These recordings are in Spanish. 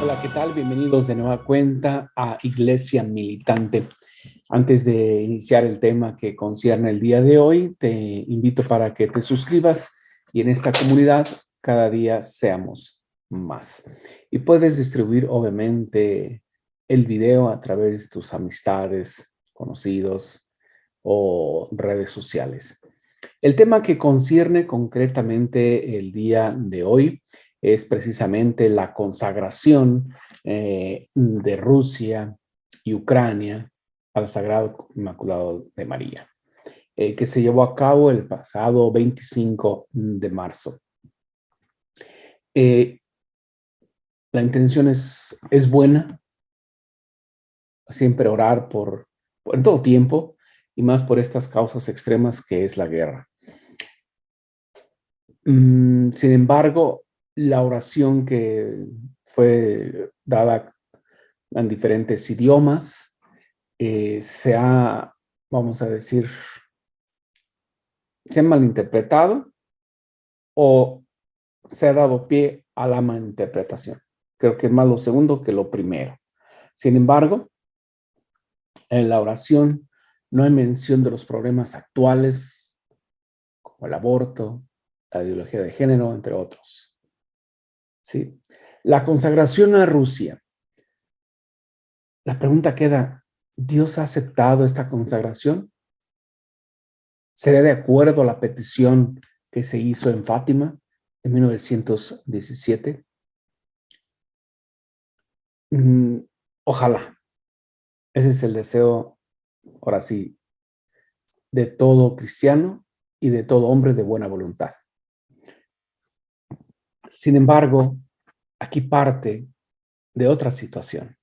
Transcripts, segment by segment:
Hola, ¿qué tal? Bienvenidos de nueva cuenta a Iglesia Militante. Antes de iniciar el tema que concierne el día de hoy, te invito para que te suscribas y en esta comunidad cada día seamos más. Y puedes distribuir, obviamente, el video a través de tus amistades, conocidos o redes sociales. El tema que concierne concretamente el día de hoy es precisamente la consagración de Rusia y Ucrania al Sagrado Inmaculado de María, que se llevó a cabo el pasado 25 de marzo. La intención es buena, siempre orar en todo tiempo, y más por estas causas extremas que es la guerra. Sin embargo, la oración que fue dada en diferentes idiomas se ha, vamos a decir, se ha malinterpretado o se ha dado pie a la malinterpretación. Creo que es más lo segundo que lo primero. Sin embargo, en la oración no hay mención de los problemas actuales, como el aborto, la ideología de género, entre otros. ¿Sí? La consagración a Rusia. La pregunta queda, ¿Dios ha aceptado esta consagración? ¿Será de acuerdo a la petición que se hizo en Fátima en 1917? Ojalá. Ese es el deseo, ahora sí, de todo cristiano y de todo hombre de buena voluntad. Sin embargo, aquí parte de otra situación.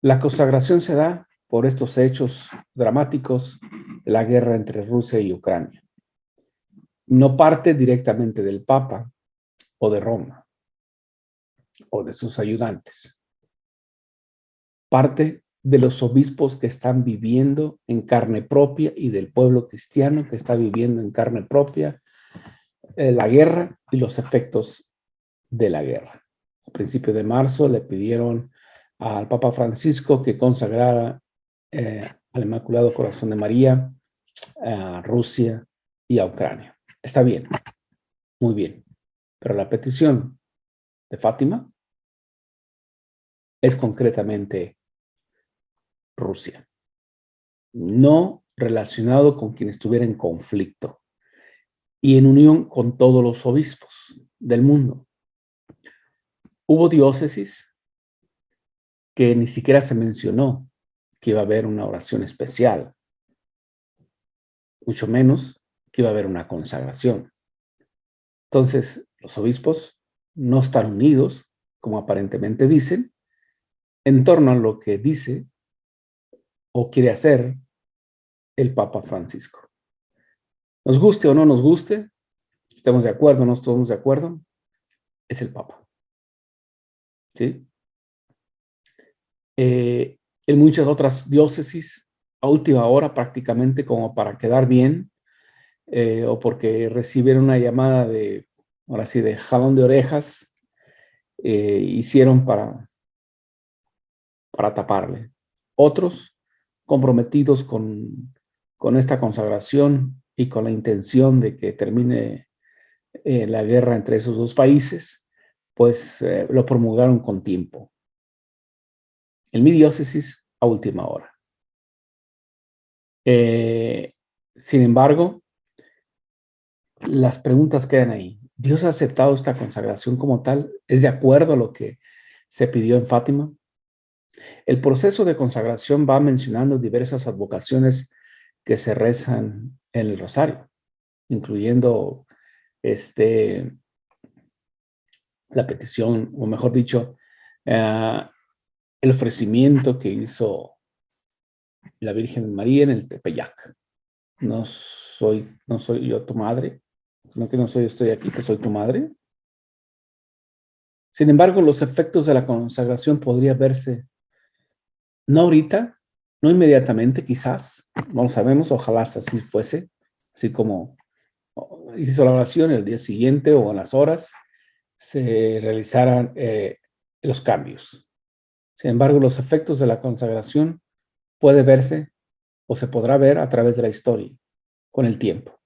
La consagración se da por estos hechos dramáticos de la guerra entre Rusia y Ucrania. No parte directamente del Papa o de Roma o de sus ayudantes. Parte de los obispos que están viviendo en carne propia y del pueblo cristiano que está viviendo en carne propia la guerra y los efectos de la guerra. A principios de marzo le pidieron al Papa Francisco que consagrara al Inmaculado Corazón de María a Rusia y a Ucrania. Está bien, muy bien, pero la petición de Fátima es concretamente Rusia, no relacionado con quien estuviera en conflicto y en unión con todos los obispos del mundo. Hubo diócesis que ni siquiera se mencionó que iba a haber una oración especial, mucho menos que iba a haber una consagración. Entonces, los obispos no están unidos, como aparentemente dicen, en torno a lo que dice o quiere hacer el Papa Francisco. Nos guste o no nos guste, estemos de acuerdo o no estemos de acuerdo, es el Papa. ¿Sí? En muchas otras diócesis, a última hora prácticamente como para quedar bien, o porque recibieron una llamada de, ahora sí, de jalón de orejas, hicieron para taparle. Otros, comprometidos con esta consagración y con la intención de que termine la guerra entre esos dos países, pues lo promulgaron con tiempo. En mi diócesis, a última hora. Sin embargo, las preguntas quedan ahí. ¿Dios ha aceptado esta consagración como tal? ¿Es de acuerdo a lo que se pidió en Fátima? El proceso de consagración va mencionando diversas advocaciones que se rezan en el rosario, incluyendo la petición, o mejor dicho, el ofrecimiento que hizo la Virgen María en el Tepeyac. No soy yo tu madre, no que no soy, estoy aquí, que soy tu madre. Sin embargo, los efectos de la consagración podría verse, no ahorita, no inmediatamente, quizás, no lo sabemos, ojalá así fuese, así como hizo la oración el día siguiente o en las horas, se realizaran los cambios. Sin embargo, los efectos de la consagración puede verse o se podrá ver a través de la historia, con el tiempo.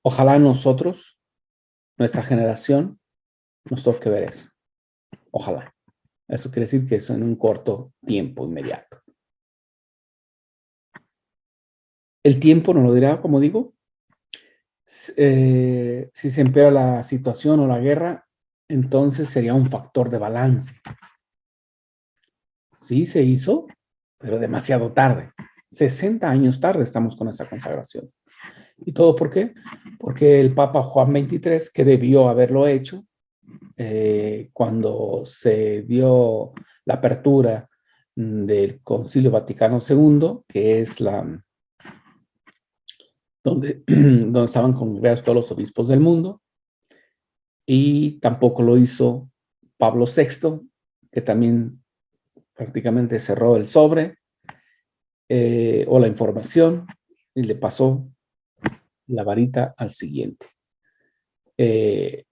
Ojalá nosotros, nuestra generación, nos toque ver eso. Ojalá. Eso quiere decir que es en un corto tiempo inmediato. El tiempo nos lo dirá, como digo, si se empeora la situación o la guerra, entonces sería un factor de balance. Sí se hizo, pero demasiado tarde. 60 años tarde estamos con esa consagración. ¿Y todo por qué? Porque el Papa Juan XXIII, que debió haberlo hecho, cuando se dio la apertura del Concilio Vaticano II, que es donde estaban congregados todos los obispos del mundo, y tampoco lo hizo Pablo VI, que también prácticamente cerró el sobre o la información y le pasó la varita al siguiente.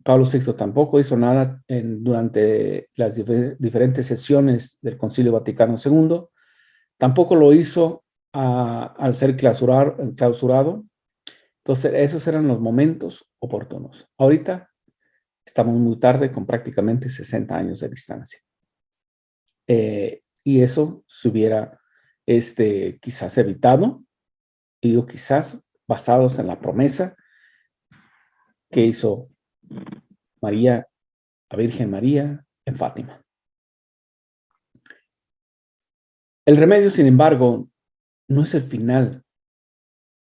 Pablo VI tampoco hizo nada durante las diferentes sesiones del Concilio Vaticano II. Tampoco lo hizo al ser clausurado. Entonces, esos eran los momentos oportunos. Ahorita estamos muy tarde, con prácticamente 60 años de distancia. Y eso se hubiera quizás evitado, y digo quizás basados en la promesa que hizo María, la Virgen María, en Fátima. El remedio, sin embargo, no es el final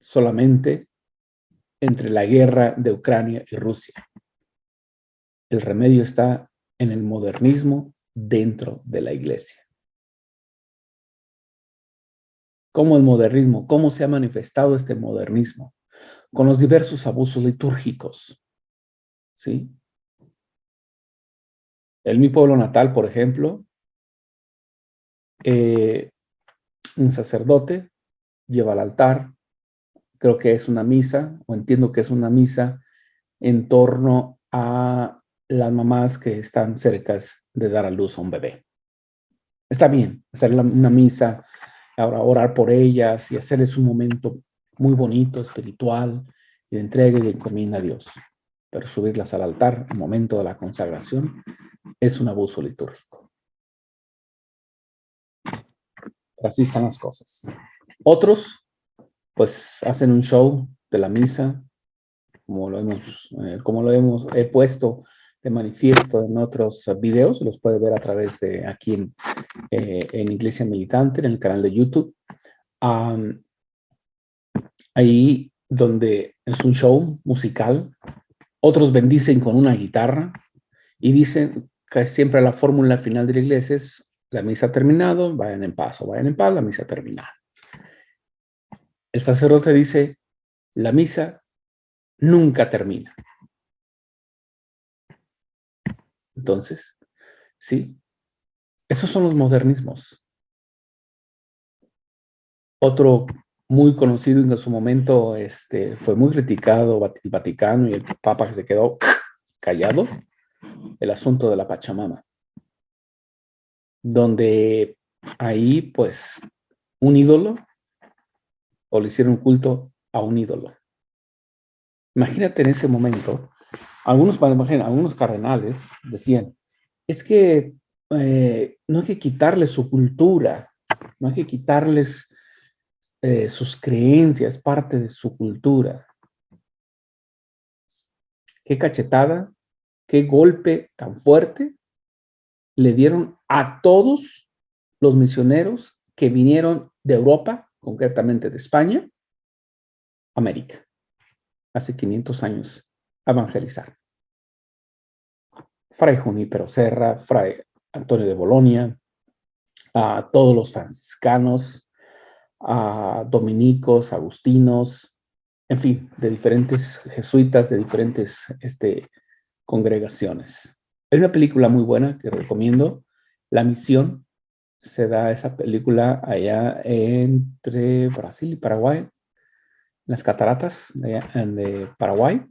solamente entre la guerra de Ucrania y Rusia. El remedio está en el modernismo dentro de la iglesia. ¿Cómo el modernismo? ¿Cómo se ha manifestado este modernismo? Con los diversos abusos litúrgicos, ¿sí? En mi pueblo natal, por ejemplo, un sacerdote lleva al altar, creo que es una misa, o entiendo que es una misa en torno a las mamás que están cerca de dar a luz a un bebé. Está bien hacer una misa, ahora orar por ellas y hacerles un momento muy bonito, espiritual, y de entrega y de encomienda a Dios. Pero subirlas al altar, el momento de la consagración, es un abuso litúrgico. Así están las cosas. Otros, pues, hacen un show de la misa, como lo hemos puesto de manifiesto en otros videos, los puede ver a través de aquí en Iglesia Militante, en el canal de YouTube. Ahí donde es un show musical, otros bendicen con una guitarra y dicen que siempre la fórmula final de la iglesia es: la misa ha terminado, vayan en paz, o vayan en paz, la misa ha terminado. El sacerdote dice: la misa nunca termina. Entonces, sí, esos son los modernismos. Otro muy conocido en su momento, fue muy criticado, el Vaticano y el Papa, que se quedó callado, el asunto de la Pachamama, donde ahí pues un ídolo, o le hicieron culto a un ídolo. Imagínate en ese momento, algunos cardenales decían: es que no hay que quitarles su cultura, no hay que quitarles sus creencias, parte de su cultura. Qué cachetada, qué golpe tan fuerte le dieron a todos los misioneros que vinieron de Europa, concretamente de España, a América, hace 500 años, a evangelizar. Fray Junípero Serra, Fray Antonio de Bolonia, a todos los franciscanos, a dominicos, agustinos, en fin, de diferentes jesuitas, de diferentes congregaciones. Hay una película muy buena que recomiendo, La Misión. Se da esa película allá entre Brasil y Paraguay, las cataratas de Paraguay.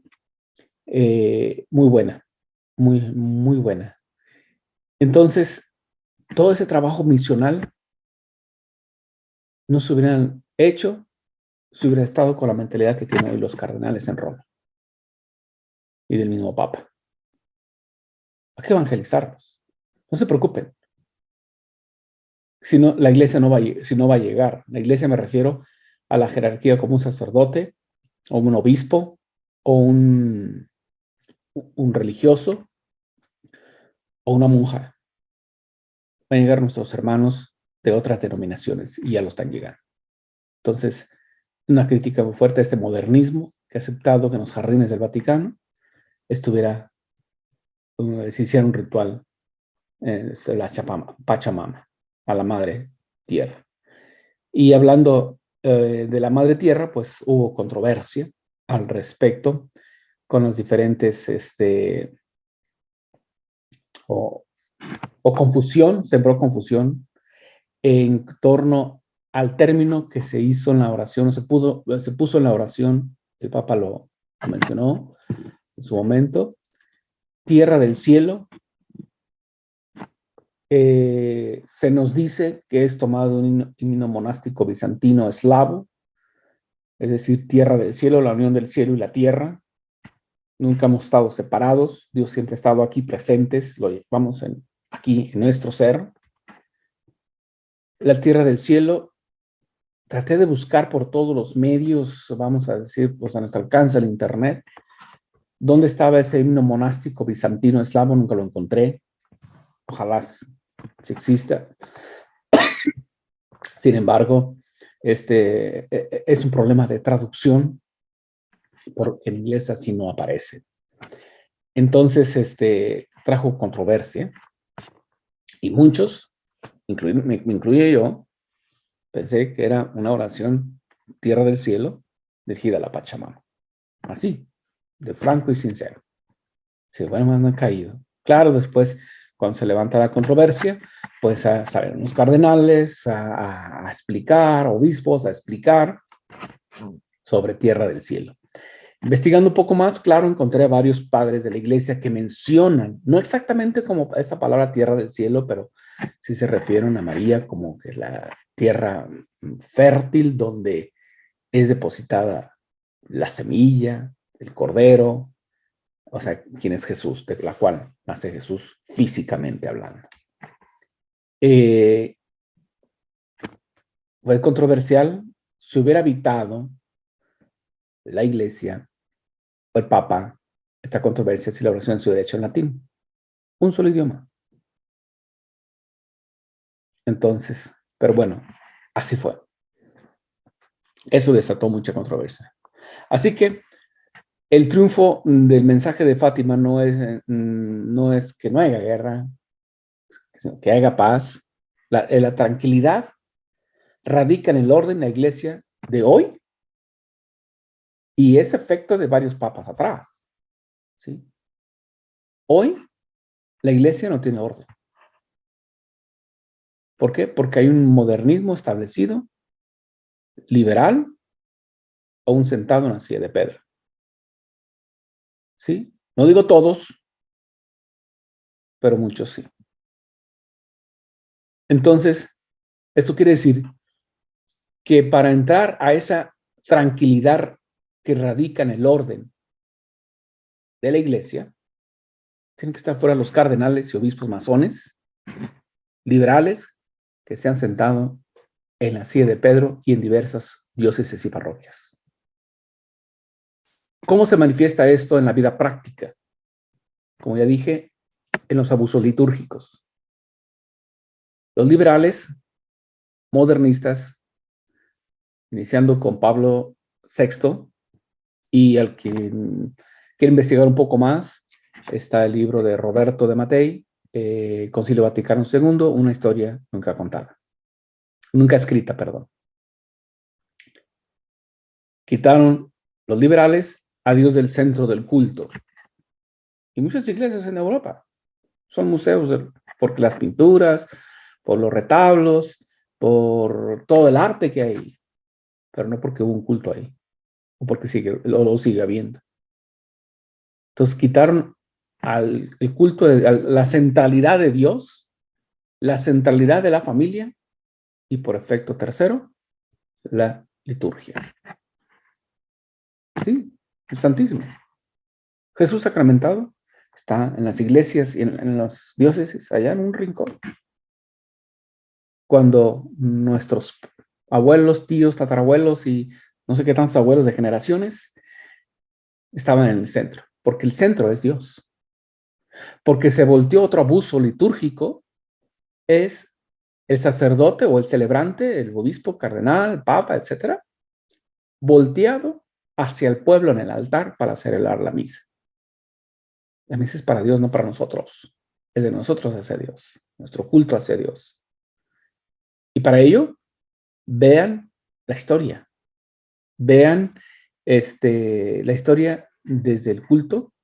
Muy buena, muy, muy buena. Entonces, todo ese trabajo misional no se hubieran hecho si hubiera estado con la mentalidad que tienen hoy los cardenales en Roma y del mismo Papa. Hay que evangelizarlos. No se preocupen. Si no, la iglesia no va a llegar. La iglesia me refiero a la jerarquía como un sacerdote o un obispo o un religioso o una monja. Van a llegar nuestros hermanos de otras denominaciones y ya lo están llegando. Entonces, una crítica muy fuerte a este modernismo que ha aceptado que en los jardines del Vaticano se hiciera un ritual la Pachamama, a la Madre Tierra. Y hablando de la Madre Tierra, pues hubo controversia al respecto con los diferentes, o confusión, sembró confusión en torno al término que se hizo en la oración, se puso en la oración, el Papa lo mencionó en su momento, tierra del cielo. Se nos dice que es tomado un himno monástico bizantino eslavo, es decir, tierra del cielo, la unión del cielo y la tierra. Nunca hemos estado separados, Dios siempre ha estado aquí presentes, lo llevamos aquí en nuestro ser. La tierra del cielo, traté de buscar por todos los medios, vamos a decir, pues a nuestro alcance el internet, dónde estaba ese himno monástico bizantino eslavo, nunca lo encontré. Ojalá si exista. Sin embargo, es un problema de traducción, porque en inglés así no aparece. Entonces, trajo controversia y muchos, me incluye yo, pensé que era una oración tierra del cielo dirigida a la Pachamama. Así, de franco y sincero. Si bueno, me han caído. Claro, después, cuando se levanta la controversia, pues salen los cardenales a explicar, obispos a explicar sobre tierra del cielo. Investigando un poco más, claro, encontré a varios padres de la iglesia que mencionan, no exactamente como esa palabra tierra del cielo, pero sí se refieren a María como que la tierra fértil donde es depositada la semilla, el cordero, o sea, quién es Jesús, de la cual nace Jesús físicamente hablando. Fue controversial. Si hubiera evitado la iglesia o el papa esta controversia si la oración se hubiera hecho en latín, un solo idioma. Entonces, pero bueno, así fue. Eso desató mucha controversia. Así que el triunfo del mensaje de Fátima no es que no haya guerra, sino que haya paz. La tranquilidad radica en el orden de la iglesia de hoy y es efecto de varios papas atrás. ¿Sí? Hoy la iglesia no tiene orden. ¿Por qué? Porque hay un modernismo establecido, liberal, o un sentado en la silla de pedra. ¿Sí? No digo todos, pero muchos sí. Entonces, esto quiere decir que para entrar a esa tranquilidad que radica en el orden de la iglesia, tienen que estar fuera los cardenales y obispos masones, liberales, que se han sentado en la silla de Pedro y en diversas diócesis y parroquias. ¿Cómo se manifiesta esto en la vida práctica? Como ya dije, en los abusos litúrgicos. Los liberales, modernistas, iniciando con Pablo VI, y al que quiere investigar un poco más, está el libro de Roberto de Mattei, Concilio Vaticano II, una historia nunca contada. Nunca escrita, perdón. Quitaron los liberales a Dios del centro del culto. Y muchas iglesias en Europa son museos por las pinturas, por los retablos, por todo el arte que hay, pero no porque hubo un culto ahí, o porque lo sigue habiendo. Entonces quitaron al el culto, a la centralidad de Dios, la centralidad de la familia y por efecto tercero, la liturgia. Sí, el Santísimo. Jesús sacramentado está en las iglesias y en las diócesis, allá en un rincón. Cuando nuestros abuelos, tíos, tatarabuelos y no sé qué tantos abuelos de generaciones estaban en el centro, porque el centro es Dios. Porque se volteó otro abuso litúrgico, es el sacerdote o el celebrante, el obispo, cardenal, el papa, etcétera, volteado hacia el pueblo en el altar para celebrar la misa. La misa es para Dios, no para nosotros. Es de nosotros hacia Dios, nuestro culto hacia Dios. Y para ello, vean la historia. Vean la historia desde el culto,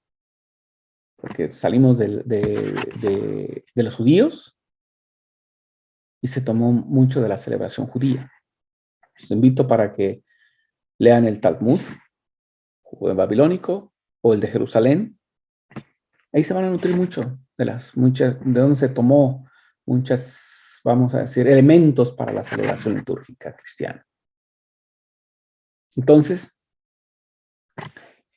porque salimos de los judíos y se tomó mucho de la celebración judía. Los invito para que lean el Talmud babilónico o el de Jerusalén. Ahí se van a nutrir mucho de donde se tomó muchas, vamos a decir, elementos para la celebración litúrgica cristiana. Entonces,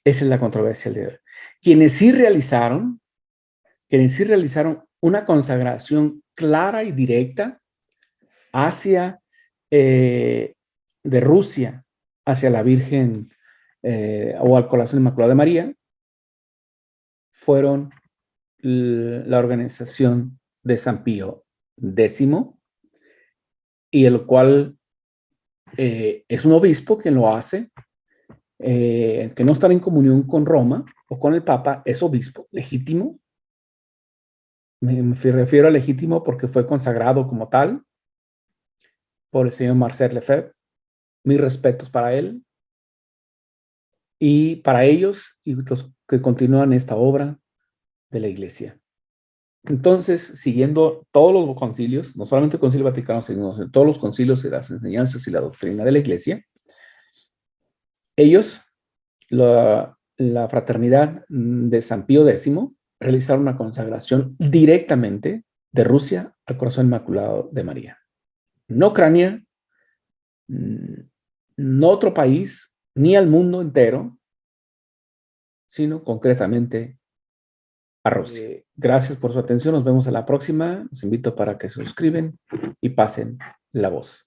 esa es la controversia del día de hoy. Quienes sí realizaron una consagración clara y directa hacia, de Rusia, hacia la Virgen o al Corazón Inmaculado de María, fueron la organización de San Pío X, y el cual es un obispo quien lo hace, que no está en comunión con Roma o con el Papa, es obispo legítimo. Me refiero a legítimo porque fue consagrado como tal por el señor Marcel Lefebvre. Mis respetos para él y para ellos y los que continúan esta obra de la Iglesia. Entonces, siguiendo todos los concilios, no solamente el Concilio Vaticano, sino todos los concilios y las enseñanzas y la doctrina de la Iglesia, ellos, la fraternidad de San Pío X, realizaron una consagración directamente de Rusia al Corazón Inmaculado de María. No Ucrania, no otro país, ni al mundo entero, sino concretamente a Rusia. Gracias por su atención. Nos vemos a la próxima. Los invito para que se suscriben y pasen la voz.